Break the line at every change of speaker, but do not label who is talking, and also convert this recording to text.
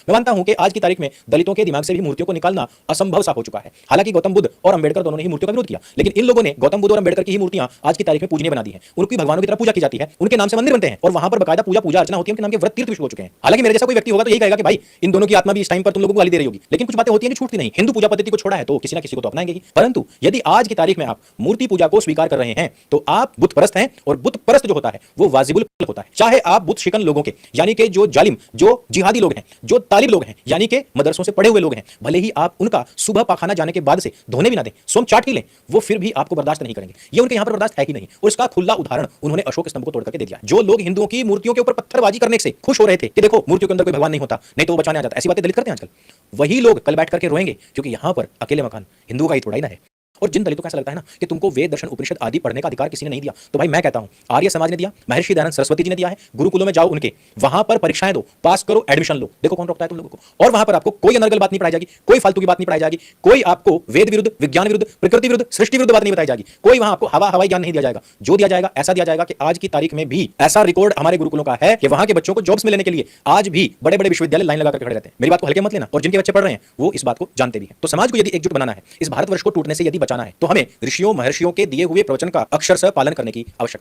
मैं मानता हूं कि आज की तारीख में दलितों के दिमाग से भी मूर्तियों को निकालना असंभव सा हो चुका है। हालांकि गौतम बुद्ध और अंबेडकर दोनों ने ही मूर्तियों का विरोध किया, लेकिन इन लोगों ने गौतम बुद्ध और अंबेडकर की ही मूर्तियां आज की तारीख में पूजनीय बना दी हैं। उनकी भगवानों की तरह पूजा की जाती है, उनके नाम से मंदिर बनते हैं और वहां पर बकायदा पूजा अर्चना होती है, उनके नाम के व्रत तीर्थ शुरू हो चुके हैं। हालांकि मेरे जैसा कोई व्यक्ति होगा तो यही कहेगा कि भाई इन दोनों की आत्मा भी इस टाइम पर तुम लोगों को गाली दे रही होगी, लेकिन कुछ बातें होती हैं जो छूटती नहीं। हिंदू पूजा पद्धति को छोड़ा है तो किसी ना किसी को तो अपनाएंगे ही। परंतु यदि आज की तारीख में आप मूर्ति पूजा को स्वीकार कर रहे हैं तो आप बुत परस्त हैं, और बुत परस्त जो होता है वो वाजिबुल होता है। चाहे आप बुत शिकन लोगों के यानी कि जो जालिम, जो जिहादी लोग हैं, जो तालिब लोग हैं, यानी कि मदरसों से पढ़े हुए लोग हैं, भले ही आप उनका सुबह पाखाना जाने के बाद से धोने भी ना दें, सोम चाट ही लें, वो फिर भी आपको बर्दाश्त नहीं करेंगे। ये उनके यहां पर बर्दाश्त है ही नहीं, और इसका खुला उदाहरण उन्होंने अशोक स्तंभ को तोड़ करके दे दिया। जो लोग हिंदुओं की मूर्तियों के ऊपर पत्थरबाजी करने से खुश हो रहे थे कि देखो मूर्तियों के अंदर कोई भगवान नहीं होता, नहीं तो वो बचाने आ जाता, ऐसी बातें दलित करते हैं आजकल, वही लोग कल बैठ करके रोएंगे क्योंकि यहां पर अकेले मकान हिंदुओं का ही थोड़ा ही ना है। और जिन दलितों को ऐसा लगता है ना कि तुमको वेद, दर्शन, उपनिषद आदि पढ़ने का अधिकार किसी ने नहीं दिया, तो भाई मैं कहता हूं आर्य समाज ने दिया, महर्षि दयानंद सरस्वती जी ने दिया है। गुरुकुलों में जाओ उनके, वहां पर परीक्षाएं दो, पास करो, एडमिशन लो, देखो कौन रोकता है तुम लोगों को। और वहां पर आपको कोई अनर्गल बात नहीं पढ़ाई जाएगी, कोई फालतू की बात नहीं पढ़ाई जाएगी, कोई आपको वेद विरुद्ध, विज्ञान विरुद्ध, प्रकृति विरुद्ध, सृष्टि विरुद्ध बात नहीं बताई जाएगी, कोई वहां आपको हवाई ज्ञान नहीं दिया जाएगा। जो दिया जाएगा ऐसा दिया जाएगा कि आज की तारीख में भी ऐसा रिकॉर्ड हमारे गुरुकुलों का है कि वहां के बच्चों को जॉब्स में लेने के लिए आज भी बड़े बड़े विश्वविद्यालय लाइन लगा कर खड़े रहते हैं। मेरी बात को हल्के मत लेना, और जिनके बच्चे पढ़ रहे हैं वो इस बात को जानते भी हैं। तो समाज को यदि एकजुट बनाना है, इस भारतवर्ष को टूटने से यदि बचाना है, तो हमें ऋषियों महर्षियों के दिए हुए प्रवचन का अक्षरशः पालन करने की आवश्यकता है।